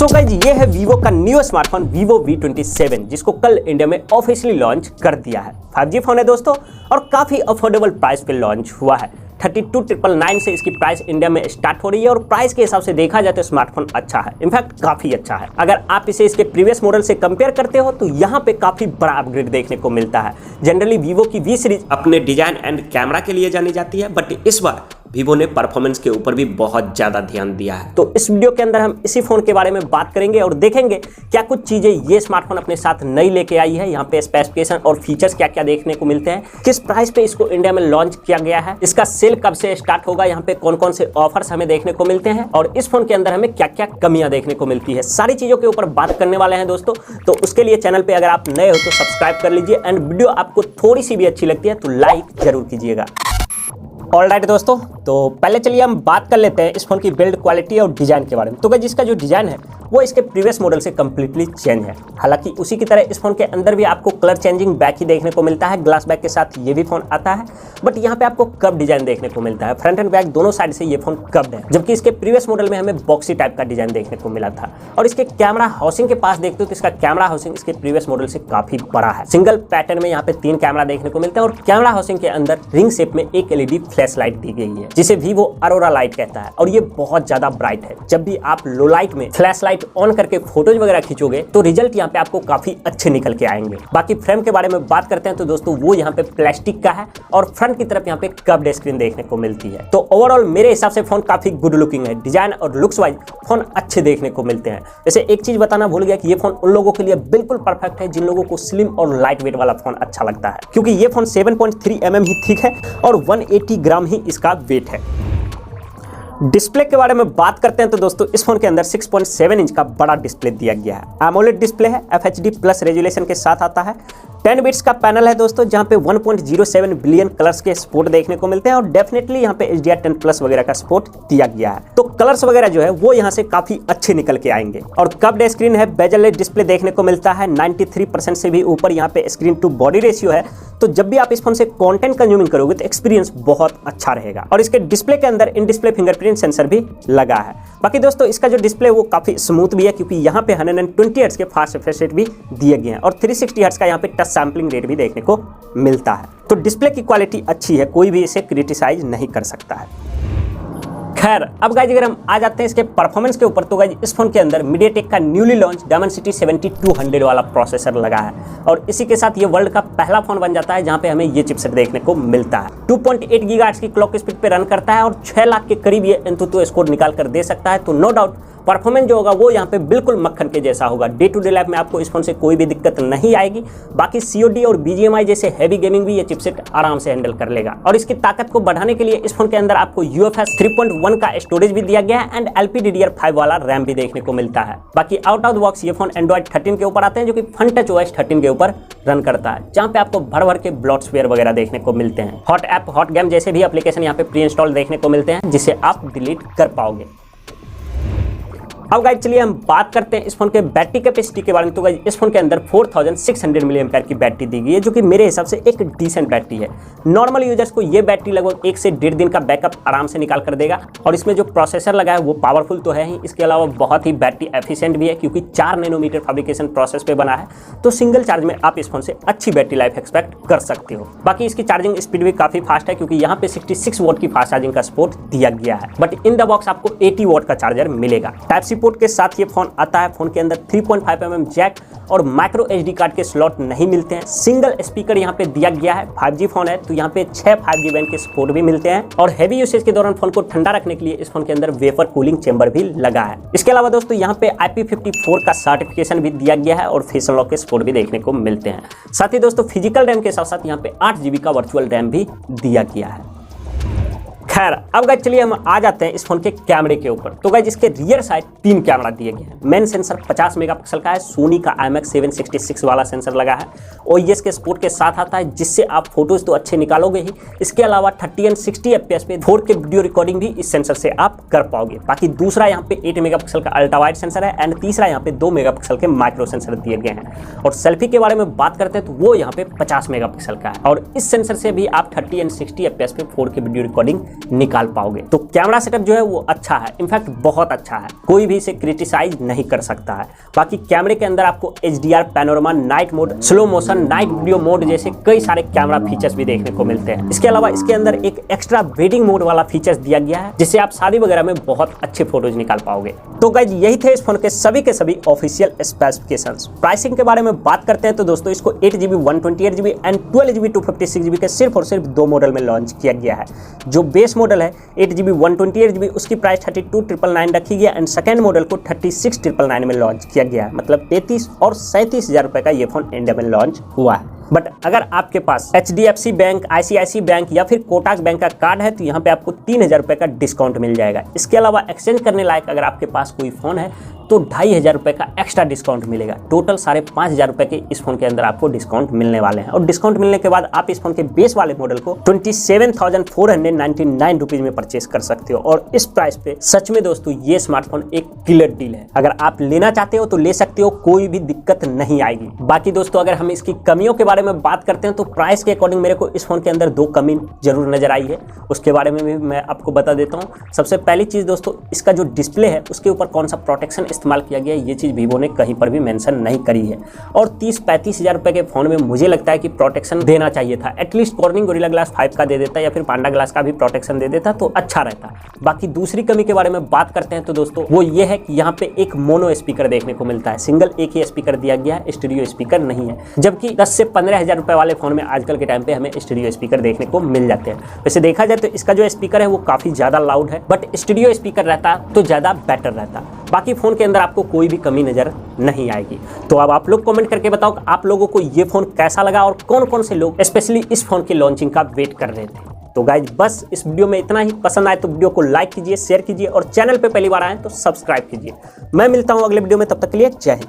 So guys ये है Vivo का न्यू स्मार्टफोन वीवो V27 जिसको कल इंडिया में ऑफिशियली लॉन्च कर दिया है। 5G फोन है दोस्तों और काफी अफोर्डेबल प्राइस पे लॉन्च हुआ है। 32,999 से इसकी प्राइस इंडिया में स्टार्ट हो रही है और प्राइस के हिसाब से देखा जाए तो स्मार्टफोन अच्छा है, इनफैक्ट काफी अच्छा है। अगर आप इसे इसके प्रीवियस मॉडल से कंपेयर करते हो तो यहाँ पे काफी बड़ा अपग्रेड देखने को मिलता है। जनरली वीवो की V सीरीज अपने डिजाइन एंड कैमरा के लिए जानी जाती है, बट इस बार वीवो ने परफॉर्मेंस के ऊपर भी बहुत ज्यादा ध्यान दिया है। तो इस वीडियो के अंदर हम इसी फोन के बारे में बात करेंगे और देखेंगे क्या कुछ चीजें ये स्मार्टफोन अपने साथ नई लेके आई है, यहाँ पे स्पेसिफिकेशन और फीचर्स क्या क्या देखने को मिलते हैं, किस प्राइस पे इसको इंडिया में लॉन्च किया गया है, इसका सेल कब से स्टार्ट होगा, यहाँ पे कौन कौन से ऑफर्स हमें देखने को मिलते हैं और इस फोन के अंदर हमें क्या क्या कमियां देखने को मिलती है। सारी चीजों के ऊपर बात करने वाले हैं दोस्तों। तो उसके लिए चैनल पे अगर आप नए हो तो सब्सक्राइब कर लीजिए एंड वीडियो आपको थोड़ी सी भी अच्छी लगती है तो लाइक जरूर कीजिएगा। ऑलराइट दोस्तों, तो पहले चलिए हम बात कर लेते हैं इस फोन की बिल्ड क्वालिटी और डिजाइन के बारे में। तो गाइस इसका जो डिजाइन है वो इसके प्रीवियस मॉडल से कम्प्लीटली चेंज है। हालांकि उसी की तरह इस फोन के अंदर भी आपको कलर चेंजिंग बैक ही देखने को मिलता है, ग्लास बैक के साथ ये भी फोन आता है, बट यहाँ पे आपको कर्व डिजाइन देखने को मिलता है। फ्रंट एंड बैक दोनों साइड से ये फोन कर्व्ड है, जबकि इसके प्रीवियस मॉडल में हमें बॉक्सी टाइप का डिजाइन देखने को मिला था। और इसके कैमरा हाउसिंग के पास देखते हो तो इसका कैमरा हाउसिंग इसके प्रीवियस मॉडल से काफी बड़ा है। सिंगल पैटर्न में यहाँ पे 3 कैमरा देखने को मिलता है और कैमरा हाउसिंग के अंदर रिंग शेप में एक LED फ्लैश लाइट दी गई है जिसे वीवो अरोरा लाइट कहता है और ये बहुत ज्यादा ब्राइट है। जब भी आप लो लाइट में फ्लैश लाइट ऑन करके फोटोज वगैरह खींचोगे तो रिजल्ट यहाँ पे आपको काफी अच्छे निकल के आएंगे। बाकी फ्रेम के बारे में बात करते हैं तो दोस्तों वो यहाँ पे प्लास्टिक का है और फ्रंट की तरफ यहाँ पे कर्व्ड स्क्रीन देखने को मिलती है। तो ओवरऑल मेरे हिसाब से फोन काफी गुड लुकिंग है। डिजाइन और लुक्स वाइज फोन अच्छे देखने को मिलते हैं। वैसे एक चीज बताना भूल गया कि ये फोन उन लोगों के लिए बिल्कुल परफेक्ट है जिन लोगों को स्लिम और लाइट वेट वाला फोन अच्छा लगता है, क्योंकि ये फोन 7.3 mm ही थिक है और 180 ग्राम ही इसका वेट है। डिस्प्ले के बारे में बात करते हैं तो दोस्तों इस फोन के अंदर 6.7 इंच का बड़ा डिस्प्ले दिया गया है। एमोलेड डिस्प्ले है, FHD प्लस रेजोल्यूशन के साथ आता है। 10 बिट्स का पैनल है दोस्तों, जहां पे 1.07 बिलियन कलर्स के सपोर्ट देखने को मिलते हैं और डेफिनेटली यहां पे HDR10 प्लस वगैरह का सपोर्ट दिया गया है। तो कलर्स वगैरह जो है वो यहां से काफी अच्छे निकल के आएंगे। और कर्व्ड स्क्रीन है, बेजल डिस्प्ले देखने को मिलता है। 93% से भी ऊपर यहाँ पे स्क्रीन टू बॉडी रेशियो है, तो जब भी आप इस फोन से कंटेंट कंज्यूमिंग करोगे तो एक्सपीरियंस बहुत अच्छा रहेगा। और इसके डिस्प्ले के अंदर इन डिस्प्ले फिंगरप्रिंट सेंसर भी लगा है। बाकी दोस्तों इसका जो डिस्प्ले वो काफी स्मूथ भी है, क्योंकि यहाँ पे 120 हर्ट्ज के फास्ट रिफ्रेश रेट भी दिए गए हैं और 360 हर्ट्ज का यहाँ पे टच सैंपलिंग रेट भी देखने को मिलता है। तो डिस्प्ले की क्वालिटी अच्छी है, कोई भी इसे क्रिटिसाइज नहीं कर सकता है। खैर अब गाइज अगर हम आ जाते हैं इसके परफॉर्मेंस के ऊपर तो गाइज इस फोन के अंदर मीडियाटेक का न्यूली लॉन्च डायमेंसिटी 7200 वाला प्रोसेसर लगा है और इसी के साथ ये वर्ल्ड का पहला फोन बन जाता है जहां पे हमें ये चिपसेट देखने को मिलता है। 2.8 गीगाहर्ट्ज की क्लॉक स्पीड पे रन करता है और 6 लाख के करीब ये एंतुतु स्कोर निकाल कर दे सकता है। तो नो डाउट परफॉर्मेंस जो होगा वो यहाँ पे बिल्कुल मक्खन के जैसा होगा। डे टू डे लाइफ में आपको इस फोन से कोई भी दिक्कत नहीं आएगी। बाकी COD और BGMI जैसे हैवी गेमिंग भी ये चिपसेट आराम से हैंडल कर लेगा। और इसकी ताकत को बढ़ाने के लिए इस फोन के अंदर आपको UFS 3.1 का स्टोरेज भी दिया गया है एंड LPDDR5 वाला रैम भी देखने को मिलता है। बाकी आउट ऑफ द बॉक्स ये फोन Android 13 के ऊपर आते हैं, जो कि FunTouch OS 13 के ऊपर रन करता है, जहाँ पे आपको भर भर के ब्लॉटवेयर वगैरह देखने को मिलते हैं। हॉट ऐप, हॉट गेम जैसे भी एप्लीकेशन यहाँ पे प्री इंस्टॉल देखने को मिलते हैं, जिसे आप डिलीट कर पाओगे। अब गाइस चलिए हम बात करते हैं इस फोन के बैटरी कैपेसिटी के बारे में। तो गाइस इस फोन के अंदर 4600 mAh की बैटरी दी गई है, जो कि मेरे हिसाब से एक डिसेंट बैटरी है। नॉर्मल यूजर्स को ये बैटरी लगभग 1 से 1.5 दिन का बैकअप आराम से निकाल कर देगा। और इसमें जो प्रोसेसर लगा है वो पावरफुल तो है ही, इसके अलावा बहुत ही बैटरी एफिशिएंट भी है, क्योंकि 4 नैनोमीटर फैब्रिकेशन प्रोसेस पे बना है। तो सिंगल चार्ज में आप इस फोन से अच्छी बैटरी लाइफ एक्सपेक्ट कर सकते हो। बाकी इसकी चार्जिंग स्पीड भी काफी फास्ट है, क्योंकि यहाँ पे 66 वॉट की फास्ट चार्जिंग का सपोर्ट दिया गया है, बट इन द बॉक्स आपको 80 वॉट का चार्जर मिलेगा। टाइप सी पोर्ट के साथ ये फोन आता है। फोन के अंदर 3.5 mm जैक और माइक्रो SD कार्ड के स्लॉट नहीं मिलते हैं। सिंगल स्पीकर यहाँ पे दिया गया है। 5G फोन है तो यहाँ पे 6 5G बैंड के सपोर्ट भी मिलते हैं और हेवी यूसेज के दौरान फोन को ठंडा रखने के लिए इस फोन के अंदर वेपर कूलिंग चेंबर भी लगा है। इसके अलावा दोस्तों यहाँ पे IP54 का सर्टिफिकेशन भी दिया गया है और फेस अनलॉक के सपोर्ट भी देखने को मिलते हैं। साथ ही दोस्तों फिजिकल रैम के साथ साथ यहाँ पे 8 GB का वर्चुअल रैम भी दिया गया है। खैर अब गाइस चलिए हम आ जाते हैं इस फोन के कैमरे के ऊपर। तो गाइस इसके रियर साइड 3 कैमरा दिए गए हैं। मेन सेंसर 50 मेगापिक्सल का है, सोनी का IMX766 वाला सेंसर लगा है। OIS के सपोर्ट के साथ आता है, जिससे आप फोटोज तो अच्छे निकालोगे ही, इसके अलावा 30 एंड 60 FPS पे 4K वीडियो रिकॉर्डिंग भी इस सेंसर से आप कर पाओगे। बाकी दूसरा यहाँ पे 8 मेगापिक्सल का अल्ट्रा वाइड सेंसर है एंड तीसरा यहाँ पे 2 मेगापिक्सल के माइक्रो सेंसर दिए गए हैं। और सेल्फी के बारे में बात करते हैं तो वो यहाँ पे 50 मेगापिक्सल का है और इस सेंसर से भी आप 30 एंड 60 FPS पे 4K वीडियो रिकॉर्डिंग निकाल पाओगे। तो कैमरा सेटअप जो है वो अच्छा है, इनफैक्ट बहुत अच्छा है, कोई भी इसे क्रिटिसाइज नहीं कर सकता है। बाकी कैमरे के अंदर आपको HDR, panorama, night mode, slow motion, night video mode जैसे कई सारे कैमरा फीचर्स भी देखने को मिलते हैं। इसके अलावा इसके अंदर एक एक्स्ट्रा वेडिंग मोड वाला फीचर्स दिया गया है, जिससे आप शादी वगैरह में बहुत अच्छे फोटोज निकाल पाओगे। तो गाइज यही थे इस फोन के सभी ऑफिशियल स्पेसिफिकेशंस। प्राइसिंग के बारे में बात करते हैं तो दोस्तों इसको 8GB, 128GB and 12GB, 256GB के सिर्फ और सिर्फ 2 मॉडल में लॉन्च किया गया है। जो बेस मॉडल है 8GB, 128GB उसकी प्राइस 32,999 रखी गई एंड सेकेंड मॉडल को 36,999 में लॉन्च किया गया है। मतलब 33 और 37,000 रुपए का ये फोन इंडिया में लॉन्च हुआ है। बट अगर आपके पास HDFC बैंक, ICICI बैंक या फिर कोटक बैंक का कार्ड है तो यहाँ पे आपको 3,000 रुपए का डिस्काउंट मिल जाएगा। इसके अलावा एक्सचेंज करने लायक अगर आपके पास कोई फोन है तो 2,500 रुपए का एक्स्ट्रा डिस्काउंट मिलेगा। टोटल 5,500 रुपए के इस फोन के अंदर आपको डिस्काउंट मिलने वाले हैं। और डिस्काउंट मिलने के बाद आप इस फोन के बेस वाले मॉडल को 27,499 रुपीज में परचेस कर सकते हो। और इस प्राइस पे सच में दोस्तों ये स्मार्टफोन एक किलर डील है। अगर आप लेना चाहते हो तो ले सकते हो, कोई भी दिक्कत नहीं आएगी। बाकी दोस्तों अगर हम इसकी कमियों के बारे में बात करते हैं तो प्राइस के अकॉर्डिंग मेरे को इस फोन के अंदर 2 कमी जरूर नजर आई है, उसके बारे में भी मैं आपको बता देता हूँ। सबसे पहली चीज दोस्तों, इसका जो डिस्प्ले है उसके ऊपर कौन सा प्रोटेक्शन इस्तेमाल किया गया है, ये चीज वीवो ने कहीं पर भी मेंशन नहीं करी है। और 30-35 हजार रुपए के फोन में मुझे लगता है कि प्रोटेक्शन देना चाहिए था। एटलीस्ट कॉर्निंग गोरिल्ला ग्लास 5 का दे देता या फिर पांडा ग्लास का भी प्रोटेक्शन दे देता तो अच्छा रहता। बाकी दूसरी कमी के बारे में बात करते हैं तो दोस्तों वो ये है कि यहाँ पे एक मोनो स्पीकर देखने को मिलता है। सिंगल एक ही स्पीकर दिया गया है, स्टूडियो स्पीकर नहीं है। जबकि 10 से 15 हजार रुपए वाले फोन में आजकल के टाइम पे हमें स्टूडियो स्पीकर देखने को मिल जाते हैं। वैसे देखा जाए तो इसका जो स्पीकर है वो काफी ज्यादा लाउड है, बट स्टूडियो स्पीकर रहता तो ज्यादा बेटर रहता। बाकी फोन के अंदर आपको कोई भी कमी नजर नहीं आएगी। तो अब आप लोग कमेंट करके बताओ कि आप लोगों को ये फोन कैसा लगा और कौन कौन से लोग स्पेशली इस फोन की लॉन्चिंग का वेट कर रहे थे। तो गाइज बस इस वीडियो में इतना ही। पसंद आए तो वीडियो को लाइक कीजिए, शेयर कीजिए और चैनल पे पहली बार आए तो सब्सक्राइब कीजिए। मैं मिलता हूं अगले वीडियो में, तब तक के लिए जय हिंद।